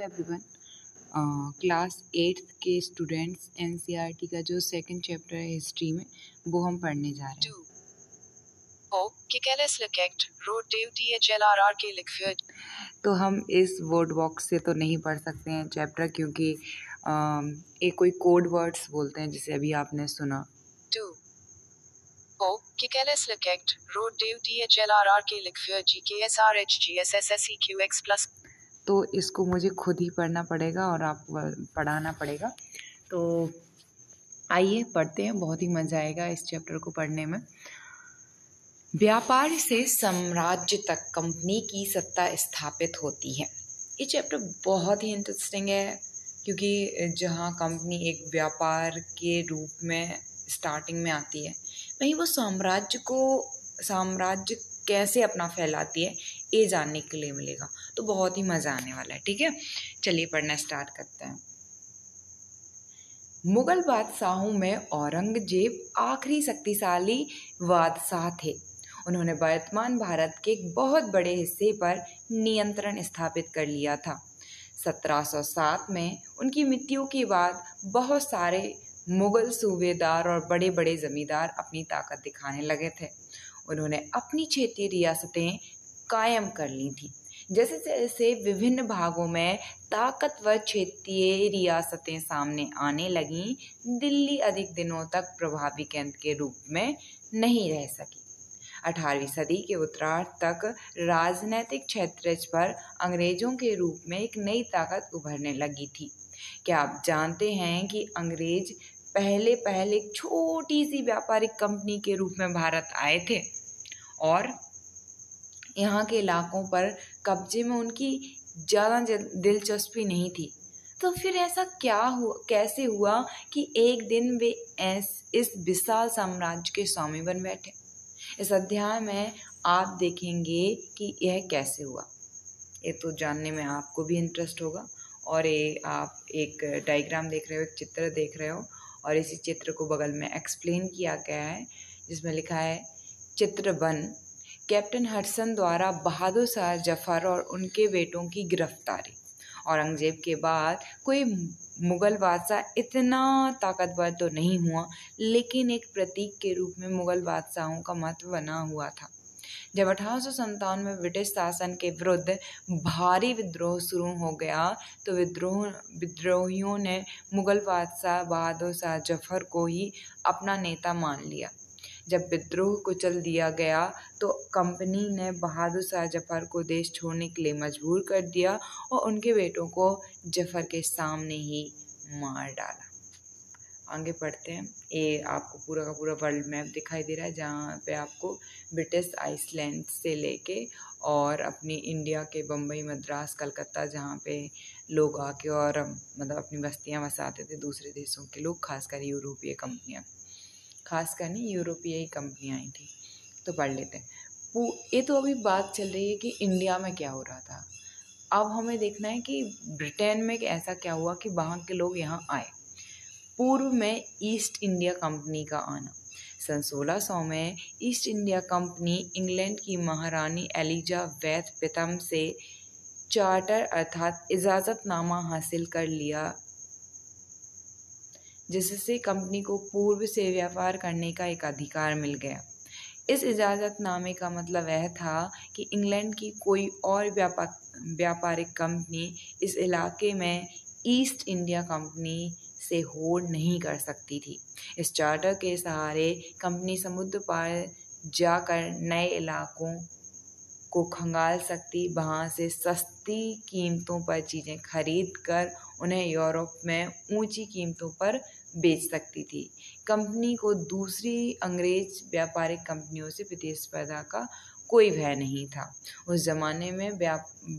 Everyone. Class 8th के students NCERT का जो सेकंड चैप्टर है हिस्ट्री में वो हम पढ़ने जा रहे हैं। तो हम इस वर्ड बॉक्स से तो नहीं पढ़ सकते हैं चैप्टर, क्योंकि एक कोई कोड वर्ड्स बोलते हैं जिसे अभी आपने सुना। तो इसको मुझे खुद ही पढ़ना पड़ेगा और आपको पढ़ाना पड़ेगा। तो आइए पढ़ते हैं, बहुत ही मज़ा आएगा इस चैप्टर को पढ़ने में। व्यापार से साम्राज्य तक कंपनी की सत्ता स्थापित होती है। ये चैप्टर बहुत ही इंटरेस्टिंग है, क्योंकि जहाँ कंपनी एक व्यापार के रूप में स्टार्टिंग में आती है, वहीं वो साम्राज्य कैसे अपना फैलाती है ये जानने के लिए मिलेगा। तो बहुत ही मज़ा आने वाला है। ठीक है, चलिए पढ़ना स्टार्ट करते हैं। मुगल बादशाहों में औरंगजेब आखिरी शक्तिशाली बादशाह थे। उन्होंने वर्तमान भारत के एक बहुत बड़े हिस्से पर नियंत्रण स्थापित कर लिया था। 1707 में उनकी मृत्यु के बाद बहुत सारे मुगल सूबेदार और बड़े बड़े जमींदार अपनी ताकत दिखाने लगे थे। उन्होंने अपनी क्षेत्रीय रियासतें कायम कर ली थी। जैसे जैसे विभिन्न भागों में ताकतवर क्षेत्रीय रियासतें सामने आने लगीं, दिल्ली अधिक दिनों तक प्रभावी केंद्र के रूप में नहीं रह सकी। 18वीं सदी के उत्तरार्ध तक राजनीतिक क्षेत्र पर अंग्रेजों के रूप में एक नई ताकत उभरने लगी थी। क्या आप जानते हैं कि अंग्रेज पहले एक छोटी सी व्यापारिक कंपनी के रूप में भारत आए थे और यहाँ के इलाकों पर कब्जे में उनकी ज़्यादा दिलचस्पी नहीं थी। तो फिर ऐसा कैसे हुआ कि एक दिन वे इस विशाल साम्राज्य के स्वामी बन बैठे। इस अध्याय में आप देखेंगे कि यह कैसे हुआ। ये तो जानने में आपको भी इंटरेस्ट होगा। और ये आप एक डायग्राम देख रहे हो, एक चित्र देख रहे हो, और इसी चित्र को बगल में एक्सप्लेन किया गया है, जिसमें लिखा है चित्र 1, कैप्टन हडसन द्वारा बहादुर शाह जफर और उनके बेटों की गिरफ्तारी। औरंगजेब के बाद कोई मुगल बादशाह इतना ताकतवर तो नहीं हुआ, लेकिन एक प्रतीक के रूप में मुगल बादशाहों का महत्व बना हुआ था। जब 1857 में ब्रिटिश शासन के विरुद्ध भारी विद्रोह शुरू हो गया, तो विद्रोहियों ने मुगल बादशाह बहादुर शाह जफर को ही अपना नेता मान लिया। जब विद्रोह कुचल दिया गया, तो कंपनी ने बहादुर शाह जफर को देश छोड़ने के लिए मजबूर कर दिया और उनके बेटों को जफर के सामने ही मार डाला। आगे पढ़ते हैं। ये आपको पूरा का पूरा वर्ल्ड मैप दिखाई दे रहा है, जहाँ पे आपको ब्रिटिश आइसलैंड से लेके और अपनी इंडिया के बम्बई, मद्रास, कलकत्ता, जहाँ पे लोग आके और मतलब अपनी बस्तियाँ बसाते थे दूसरे देशों के लोग, खासकर यूरोपीय कंपनियाँ, खासकर नहीं यूरोपीय ही कंपनियाँ आई थी। तो पढ़ लेते हैं। ये तो अभी बात चल रही है कि इंडिया में क्या हो रहा था। अब हमें देखना है कि ब्रिटेन में ऐसा क्या हुआ कि वहाँ के लोग यहाँ आए। पूर्व में ईस्ट इंडिया कंपनी का आना। सन 1600 में ईस्ट इंडिया कंपनी इंग्लैंड की महारानी एलिजाबेथ प्रथम से चार्टर अर्थात इजाज़तनामा हासिल कर लिया, जिससे कंपनी को पूर्व से व्यापार करने का एक अधिकार मिल गया। इस इजाज़तनामे का मतलब यह था कि इंग्लैंड की कोई और व्यापारिक कंपनी इस इलाके में ईस्ट इंडिया कंपनी से होड़ नहीं कर सकती थी। इस चार्टर के सहारे कंपनी समुद्र पार जाकर नए इलाकों को खंगाल सकती, वहाँ से सस्ती कीमतों पर चीज़ें खरीद कर उन्हें यूरोप में ऊंची कीमतों पर बेच सकती थी। कंपनी को दूसरी अंग्रेज व्यापारिक कंपनियों से प्रतिस्पर्धा का कोई भय नहीं था। उस जमाने में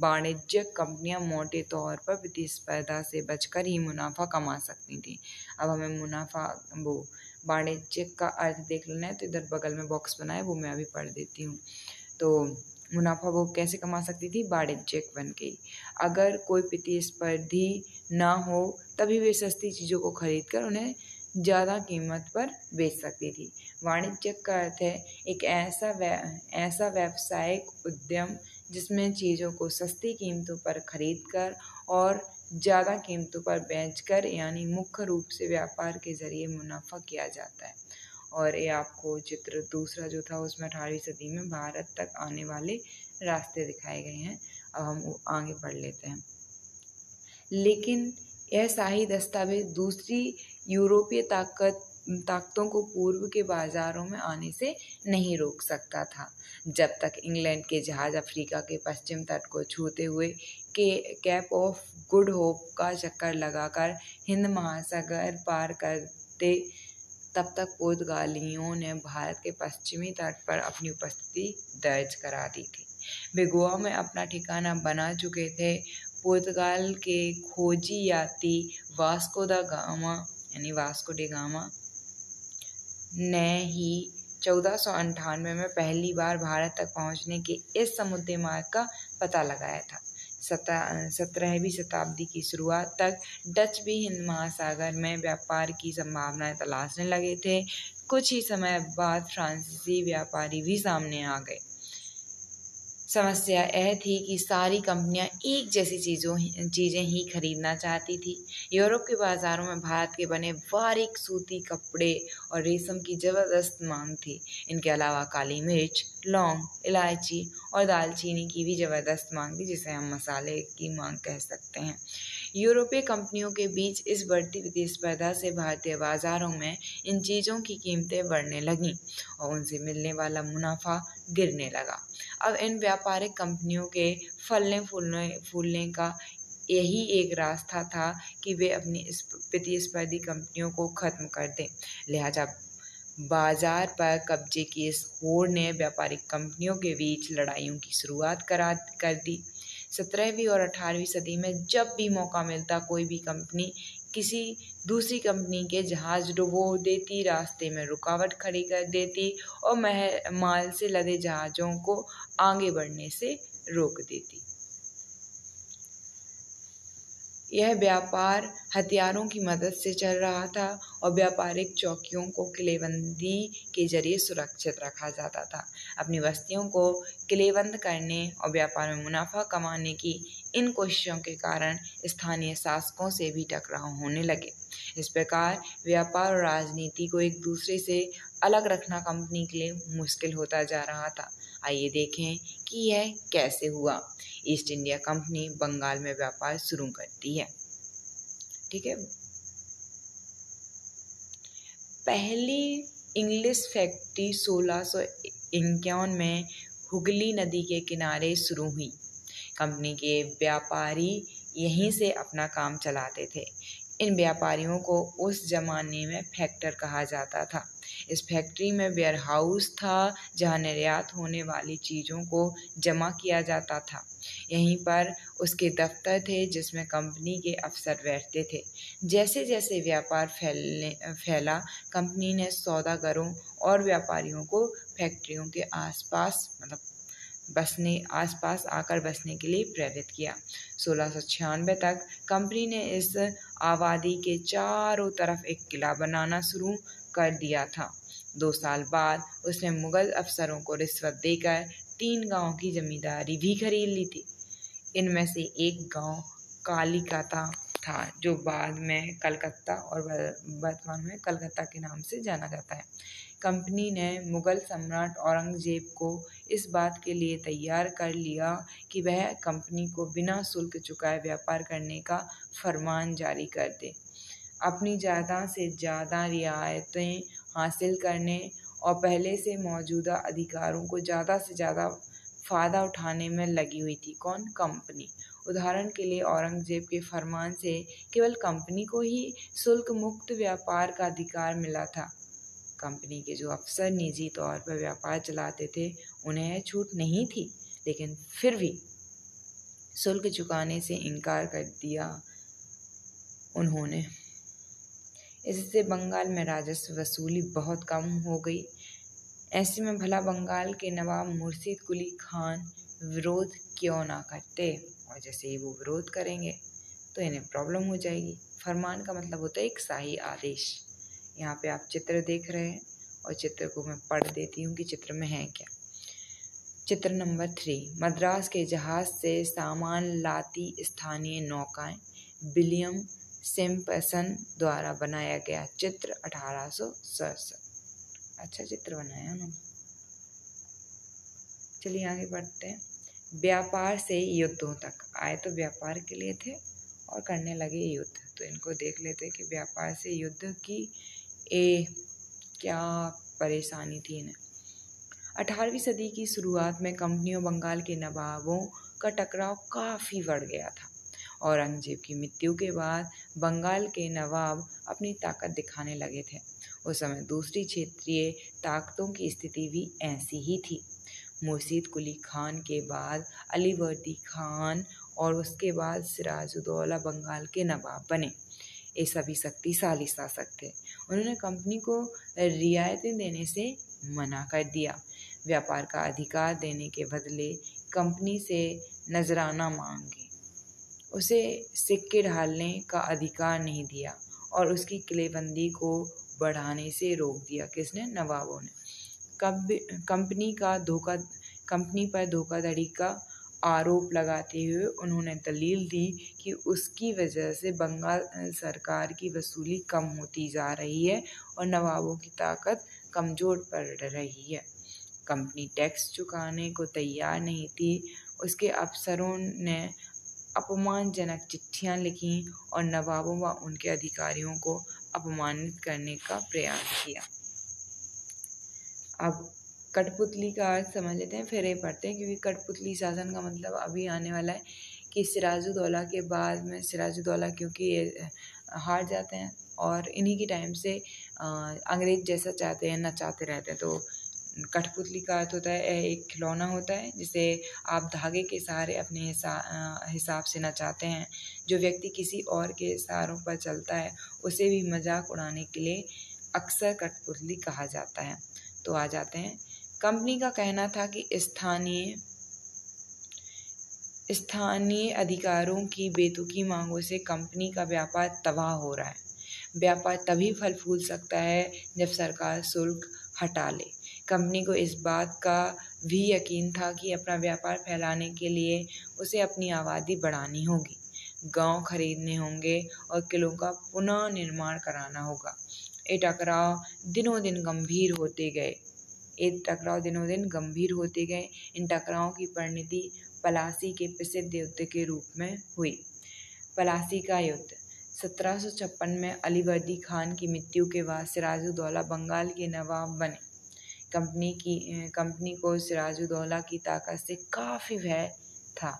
वाणिज्यिक कंपनियां मोटे तौर पर प्रतिस्पर्धा से बचकर ही मुनाफा कमा सकती थी। अब हमें वाणिज्यिक का अर्थ देख लेना है, तो इधर बगल में बॉक्स बना है, वो मैं अभी पढ़ देती हूँ। तो मुनाफा वो कैसे कमा सकती थी? वाणिज्यिक बन के। अगर कोई प्रतिस्पर्धी ना हो तभी वे सस्ती चीज़ों को खरीद कर उन्हें ज़्यादा कीमत पर बेच सकती थी। वाणिज्यिक का अर्थ है एक ऐसा व्यावसायिक उद्यम जिसमें चीज़ों को सस्ती कीमतों पर खरीद कर और ज़्यादा कीमतों पर बेचकर यानी मुख्य रूप से व्यापार के जरिए मुनाफा किया जाता है। और ये आपको चित्र दूसरा जो था उसमें 18वीं सदी में भारत तक आने वाले रास्ते दिखाए गए हैं। अब हम आगे पढ़ लेते हैं। लेकिन यह शाही दस्तावेज दूसरी यूरोपीय ताकतों को पूर्व के बाजारों में आने से नहीं रोक सकता था। जब तक इंग्लैंड के जहाज अफ्रीका के पश्चिम तट को छूते हुए कैप ऑफ गुड होप का चक्कर लगाकर हिंद महासागर पार करते, तब तक पुर्तगालियों ने भारत के पश्चिमी तट पर अपनी उपस्थिति दर्ज करा दी थी। वे गोवा में अपना ठिकाना बना चुके थे। पुर्तगाल के खोजी यात्री वास्को डी गामा ने ही 1498 में पहली बार भारत तक पहुंचने के इस समुद्री मार्ग का पता लगाया था। 17वीं शताब्दी की शुरुआत तक डच भी हिंद महासागर में व्यापार की संभावनाएं तलाशने लगे थे। कुछ ही समय बाद फ्रांसीसी व्यापारी भी सामने आ गए। समस्या यह थी कि सारी कंपनियां एक जैसी चीज़ें ही खरीदना चाहती थी। यूरोप के बाज़ारों में भारत के बने बारीक सूती कपड़े और रेशम की ज़बरदस्त मांग थी। इनके अलावा काली मिर्च, लौंग, इलायची और दालचीनी की भी ज़बरदस्त मांग थी, जिसे हम मसाले की मांग कह सकते हैं। यूरोपीय कंपनियों के बीच इस बढ़ती प्रतिस्पर्धा से भारतीय बाज़ारों में इन चीज़ों की कीमतें बढ़ने लगीं और उनसे मिलने वाला मुनाफा गिरने लगा। अब इन व्यापारिक कंपनियों के फलने फूलने का यही एक रास्ता था कि वे अपनी प्रतिस्पर्धी कंपनियों को खत्म कर दें। लिहाजा बाजार पर कब्जे की इस होड़ ने व्यापारिक कंपनियों के बीच लड़ाइयों की शुरुआत कर दी। 17वीं और 18वीं सदी में जब भी मौका मिलता, कोई भी कंपनी किसी दूसरी कंपनी के जहाज डुबो देती, रास्ते में रुकावट खड़ी कर देती और माल से लदे जहाज़ों को आगे बढ़ने से रोक देती। यह व्यापार हथियारों की मदद से चल रहा था और व्यापारिक चौकियों को किलेबंदी के जरिए सुरक्षित रखा जाता था। अपनी बस्तियों को किलेबंद करने और व्यापार में मुनाफा कमाने की इन कोशिशों के कारण स्थानीय शासकों से भी टकराव होने लगे। इस प्रकार व्यापार और राजनीति को एक दूसरे से अलग रखना कंपनी के लिए मुश्किल होता जा रहा था। आइए देखें कि यह कैसे हुआ। ईस्ट इंडिया कंपनी बंगाल में व्यापार शुरू करती है। ठीक है। पहली इंग्लिश फैक्ट्री 1651 में हुगली नदी के किनारे शुरू हुई। कंपनी के व्यापारी यहीं से अपना काम चलाते थे। इन व्यापारियों को उस जमाने में फैक्टर कहा जाता था। इस फैक्ट्री में वेयरहाउस था, जहां निर्यात होने वाली चीज़ों को जमा किया जाता था। यहीं पर उसके दफ्तर थे, जिसमें कंपनी के अफसर बैठते थे। जैसे जैसे व्यापार फैला, कंपनी ने सौदागरों और व्यापारियों को फैक्ट्रियों के आसपास आकर बसने के लिए प्रेरित किया। 1696 तक कंपनी ने इस आबादी के चारों तरफ एक किला बनाना शुरू कर दिया था। 2 साल बाद उसने मुगल अफसरों को रिश्वत देकर 3 गांवों की जमींदारी भी खरीद ली थी। इनमें से एक गांव कालिकाता था, जो बाद में कलकत्ता और वर्तमान में कलकत्ता के नाम से जाना जाता है। कंपनी ने मुगल सम्राट औरंगजेब को इस बात के लिए तैयार कर लिया कि वह कंपनी को बिना शुल्क चुकाए व्यापार करने का फरमान जारी कर दे। अपनी ज़्यादा से ज़्यादा रियायतें हासिल करने और पहले से मौजूदा अधिकारों को ज़्यादा से ज़्यादा फ़ायदा उठाने में लगी हुई थी। कौन? कंपनी। उदाहरण के लिए औरंगजेब के फरमान से केवल कंपनी को ही शुल्क मुक्त व्यापार का अधिकार मिला था। कंपनी के जो अफसर निजी तौर पर व्यापार चलाते थे, उन्हें छूट नहीं थी, लेकिन फिर भी शुल्क चुकाने से इनकार कर दिया उन्होंने। इससे बंगाल में राजस्व वसूली बहुत कम हो गई। ऐसे में भला बंगाल के नवाब मुर्शिद कुली खान विरोध क्यों ना करते, और जैसे ही वो विरोध करेंगे तो इन्हें प्रॉब्लम हो जाएगी। फरमान का मतलब होता है एक शाही आदेश। यहाँ पे आप चित्र देख रहे हैं और चित्र को मैं पढ़ देती हूँ कि चित्र में है क्या। चित्र नंबर 3, मद्रास के जहाज से सामान लाती स्थानीय नौकाएं, विलियम सिम्पसन द्वारा बनाया गया चित्र 1867। अच्छा चित्र बनाया उन्होंने। चलिए आगे बढ़ते हैं। व्यापार से युद्धों तक आए तो व्यापार के लिए थे और करने लगे युद्ध। तो इनको देख लेते कि व्यापार से युद्ध की क्या परेशानी थी इन्हें। 18वीं सदी की शुरुआत में कंपनियों बंगाल के नवाबों का टकराव काफ़ी बढ़ गया था। औरंगजेब की मृत्यु के बाद बंगाल के नवाब अपनी ताकत दिखाने लगे थे। उस समय दूसरी क्षेत्रीय ताकतों की स्थिति भी ऐसी ही थी। मुर्शीद कुली खान के बाद अलीवर्दी खान और उसके बाद सिराजुद्दौला बंगाल के नवाब बने। ये सभी शक्तिशाली शासक थे। उन्होंने कंपनी को रियायतें देने से मना कर दिया। व्यापार का अधिकार देने के बदले कंपनी से नजराना मांगे। उसे सिक्के ढालने का अधिकार नहीं दिया और उसकी किलेबंदी को बढ़ाने से रोक दिया। किसने? नवाबों ने। कंपनी पर धोखाधड़ी का आरोप लगाते हुए उन्होंने दलील दी कि उसकी वजह से बंगाल सरकार की वसूली कम होती जा रही है और नवाबों की ताकत कमज़ोर पड़ रही है। कंपनी टैक्स चुकाने को तैयार नहीं थी। उसके अफसरों ने अपमानजनक चिट्ठियां लिखी और नवाबों व उनके अधिकारियों को अपमानित करने का प्रयास किया। अब कठपुतली का अर्थ समझ लेते हैं, फिर ये पढ़ते हैं, क्योंकि कठपुतली शासन का मतलब अभी आने वाला है कि सिराजुद्दौला के बाद में सिराजुद्दौला क्योंकि ये हार जाते हैं और इन्हीं के टाइम से अंग्रेज जैसा चाहते हैं नचाते रहते हैं। तो कठपुतली का अर्थ होता है एक खिलौना होता है जिसे आप धागे के सहारे अपने हिसाब से नचाते हैं। जो व्यक्ति किसी और के इशारों पर चलता है उसे भी मजाक उड़ाने के लिए अक्सर कठपुतली कहा जाता है। तो आ जाते हैं। कंपनी का कहना था कि स्थानीय अधिकारों की बेतुकी मांगों से कंपनी का व्यापार तबाह हो रहा है। व्यापार तभी फल फूल सकता है जब सरकार शुल्क हटा ले। कंपनी को इस बात का भी यकीन था कि अपना व्यापार फैलाने के लिए उसे अपनी आबादी बढ़ानी होगी, गांव खरीदने होंगे और किलों का पुनः निर्माण कराना होगा। ये टकराव दिनों दिन गंभीर होते गए। इन टकरावों की परिणति पलासी के प्रसिद्ध युद्ध के रूप में हुई। पलासी का युद्ध 1756 में अलीवर्दी खान की मृत्यु के बाद सिराजुद्दौला बंगाल के नवाब बने। कंपनी को सिराजुद्दौला की ताकत से काफ़ी भय था।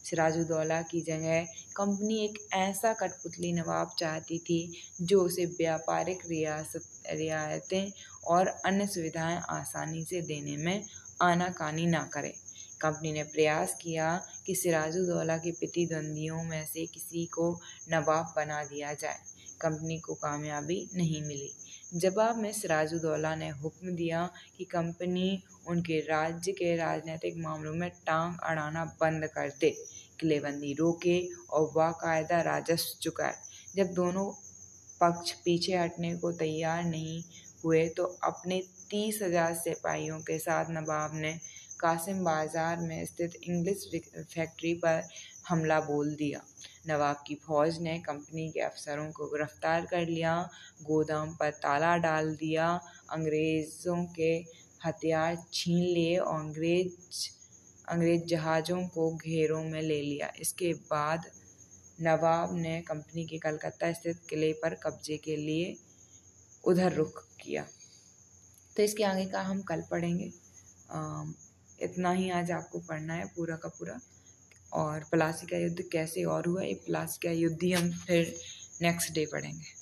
सिराजुद्दौला की जगह कंपनी एक ऐसा कठपुतली नवाब चाहती थी जो उसे व्यापारिक रियायतें और अन्य सुविधाएं आसानी से देने में आनाकानी ना करे। कंपनी ने प्रयास किया कि सिराजुद्दौला के प्रतिद्वंदियों में से किसी को नवाब बना दिया जाए। कंपनी को कामयाबी नहीं मिली। जवाब में सिराजुद्दौला ने हुक्म दिया कि कंपनी उनके राज्य के राजनीतिक मामलों में टांग अड़ाना बंद कर दे, किलेबंदी रोके और बाकायदा राजस्व चुकाए। जब दोनों पक्ष पीछे हटने को तैयार नहीं हुए तो अपने 30,000 सिपाहियों के साथ नवाब ने कासिम बाजार में स्थित इंग्लिश फैक्ट्री पर हमला बोल दिया। नवाब की फौज ने कंपनी के अफसरों को गिरफ्तार कर लिया, गोदाम पर ताला डाल दिया, अंग्रेज़ों के हथियार छीन लिए और अंग्रेज जहाज़ों को घेरों में ले लिया। इसके बाद नवाब ने कंपनी के कलकत्ता स्थित किले पर कब्जे के लिए उधर रुख किया। तो इसके आगे का हम कल पढ़ेंगे। इतना ही आज आपको पढ़ना है पूरा का पूरा। और प्लासी का युद्ध कैसे और हुआ, ये प्लासी का युद्ध ही हम फिर नेक्स्ट डे पढ़ेंगे।